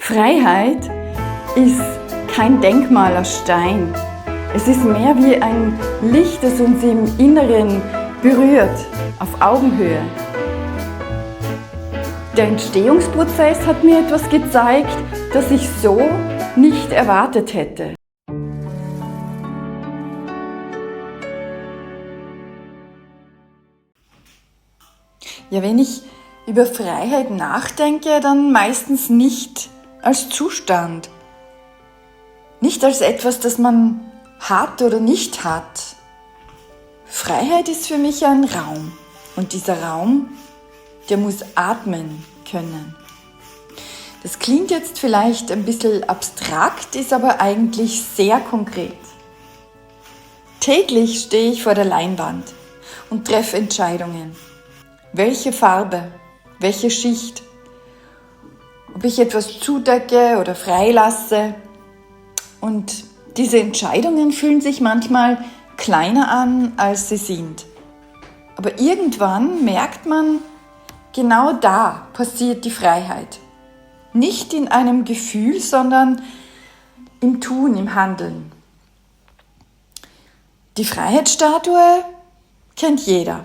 Freiheit ist kein Denkmal aus Stein. Es ist mehr wie ein Licht, das uns im Inneren berührt, auf Augenhöhe. Der Entstehungsprozess hat mir etwas gezeigt, das ich so nicht erwartet hätte. Ja, wenn ich über Freiheit nachdenke, dann meistens nicht als Zustand. Nicht als etwas, das man hat oder nicht hat. Freiheit ist für mich ein Raum. Und dieser Raum, der muss atmen können. Das klingt jetzt vielleicht ein bisschen abstrakt, ist aber eigentlich sehr konkret. Täglich stehe ich vor der Leinwand und treffe Entscheidungen. Welche Farbe, welche Schicht, ob ich etwas zudecke oder freilasse. Und diese Entscheidungen fühlen sich manchmal kleiner an, als sie sind. Aber irgendwann merkt man, genau da passiert die Freiheit. Nicht in einem Gefühl, sondern im Tun, im Handeln. Die Freiheitsstatue kennt jeder.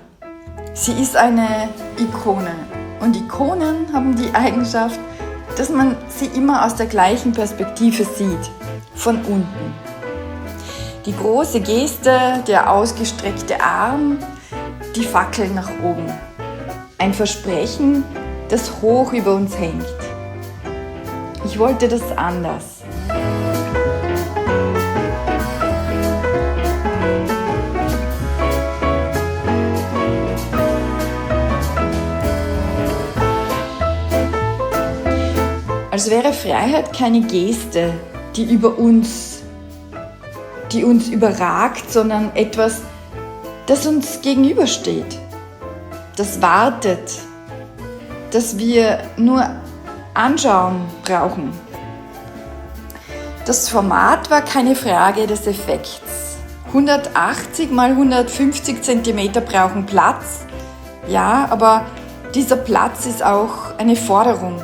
Sie ist eine Ikone. Und Ikonen haben die Eigenschaft, dass man sie immer aus der gleichen Perspektive sieht, von unten. Die große Geste, der ausgestreckte Arm, die Fackel nach oben. Ein Versprechen, das hoch über uns hängt. Ich wollte das anders. Als wäre Freiheit keine Geste, die uns überragt, sondern etwas, das uns gegenübersteht, das wartet, das wir nur anschauen brauchen. Das Format war keine Frage des Effekts. 180 mal 150 cm brauchen Platz, ja, aber dieser Platz ist auch eine Forderung.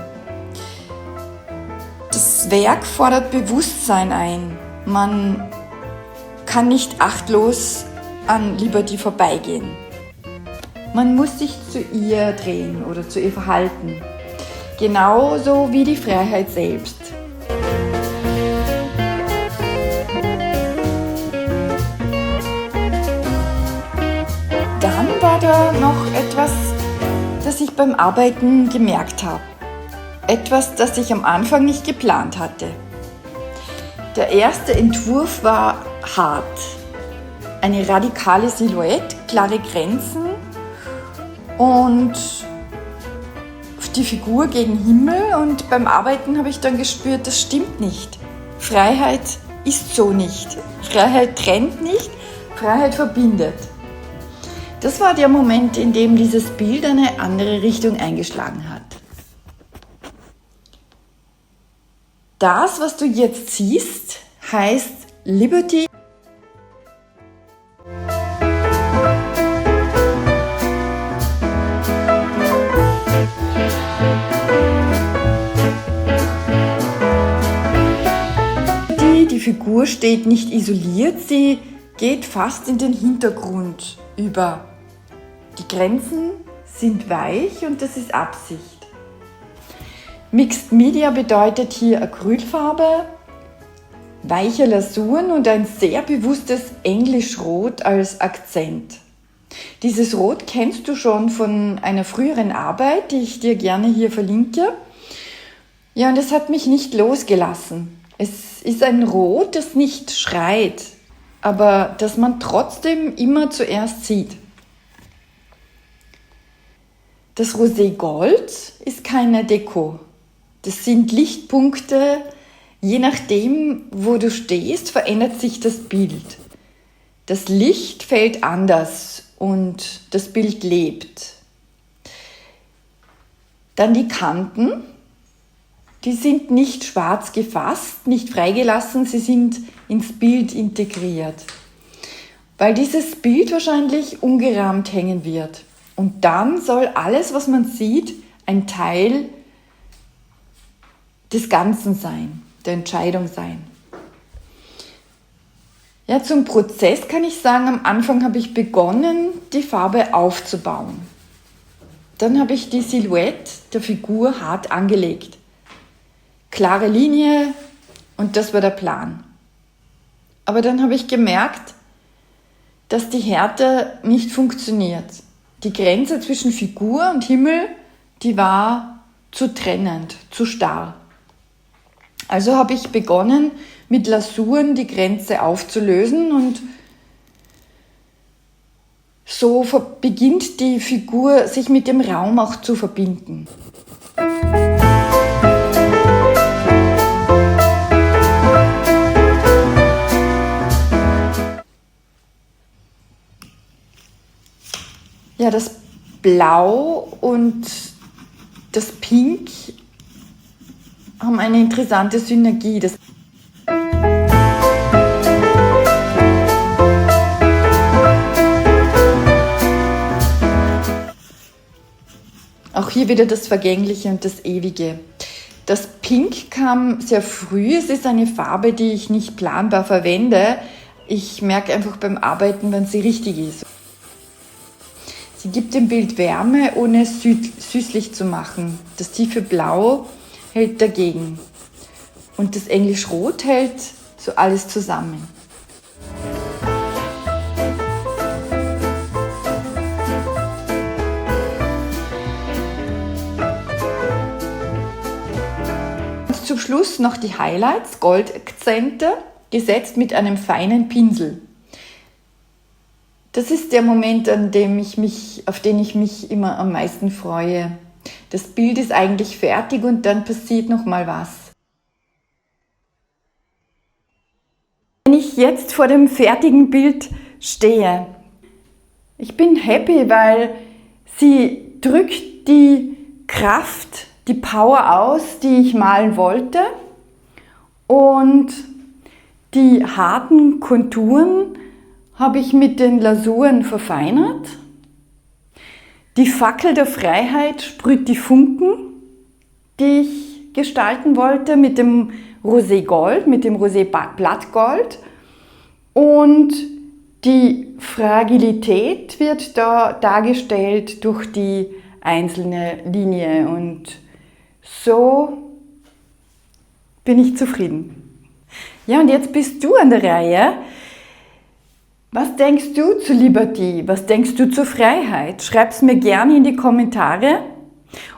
Das Werk fordert Bewusstsein ein. Man kann nicht achtlos an Liberty vorbeigehen. Man muss sich zu ihr drehen oder zu ihr verhalten. Genauso wie die Freiheit selbst. Dann war da noch etwas, das ich beim Arbeiten gemerkt habe. Etwas, das ich am Anfang nicht geplant hatte. Der erste Entwurf war hart. Eine radikale Silhouette, klare Grenzen und die Figur gegen Himmel. Und beim Arbeiten habe ich dann gespürt, das stimmt nicht. Freiheit ist so nicht. Freiheit trennt nicht, Freiheit verbindet. Das war der Moment, in dem dieses Bild eine andere Richtung eingeschlagen hat. Das, was du jetzt siehst, heißt Liberty. Die Figur steht nicht isoliert, sie geht fast in den Hintergrund über. Die Grenzen sind weich und das ist Absicht. Mixed Media bedeutet hier Acrylfarbe, weiche Lasuren und ein sehr bewusstes Englischrot als Akzent. Dieses Rot kennst du schon von einer früheren Arbeit, die ich dir gerne hier verlinke. Ja, und es hat mich nicht losgelassen. Es ist ein Rot, das nicht schreit, aber das man trotzdem immer zuerst sieht. Das Rosé Gold ist keine Deko. Das sind Lichtpunkte, je nachdem, wo du stehst, verändert sich das Bild. Das Licht fällt anders und das Bild lebt. Dann die Kanten, die sind nicht schwarz gefasst, nicht freigelassen, sie sind ins Bild integriert. Weil dieses Bild wahrscheinlich ungerahmt hängen wird. Und dann soll alles, was man sieht, ein Teil des Ganzen sein, der Entscheidung sein. Ja, zum Prozess kann ich sagen, am Anfang habe ich begonnen, die Farbe aufzubauen. Dann habe ich die Silhouette der Figur hart angelegt. Klare Linie und das war der Plan. Aber dann habe ich gemerkt, dass die Härte nicht funktioniert. Die Grenze zwischen Figur und Himmel, die war zu trennend, zu starr. Also habe ich begonnen, mit Lasuren die Grenze aufzulösen und so beginnt die Figur sich mit dem Raum auch zu verbinden. Ja, das Blau und das Pink haben eine interessante Synergie. Auch hier wieder das Vergängliche und das Ewige. Das Pink kam sehr früh. Es ist eine Farbe, die ich nicht planbar verwende. Ich merke einfach beim Arbeiten, wenn sie richtig ist. Sie gibt dem Bild Wärme, ohne es süßlich zu machen. Das tiefe Blau hält dagegen. Und das Englisch Rot hält so alles zusammen. Und zum Schluss noch die Highlights, Goldakzente, gesetzt mit einem feinen Pinsel. Das ist der Moment, auf den ich mich immer am meisten freue. Das Bild ist eigentlich fertig und dann passiert noch mal was. Wenn ich jetzt vor dem fertigen Bild stehe, ich bin happy, weil sie drückt die Kraft, die Power aus, die ich malen wollte, und die harten Konturen habe ich mit den Lasuren verfeinert. Die Fackel der Freiheit sprüht die Funken, die ich gestalten wollte, mit dem Roségold, mit dem Rosé-Blattgold. Und die Fragilität wird da dargestellt durch die einzelne Linie. Und so bin ich zufrieden. Ja, und jetzt bist du an der Reihe. Was denkst du zu Liberty? Was denkst du zur Freiheit? Schreib's mir gerne in die Kommentare.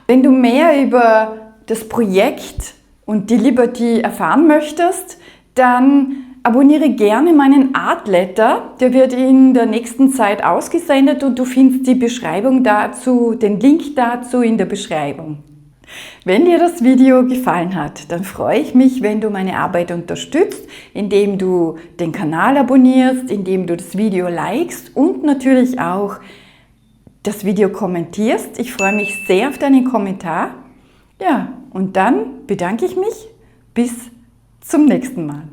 Wenn du mehr über das Projekt und die Liberty erfahren möchtest, dann abonniere gerne meinen Artletter. Der wird in der nächsten Zeit ausgesendet und du findest die Beschreibung dazu, den Link dazu in der Beschreibung. Wenn dir das Video gefallen hat, dann freue ich mich, wenn du meine Arbeit unterstützt, indem du den Kanal abonnierst, indem du das Video likest und natürlich auch das Video kommentierst. Ich freue mich sehr auf deinen Kommentar. Ja, und dann bedanke ich mich. Bis zum nächsten Mal.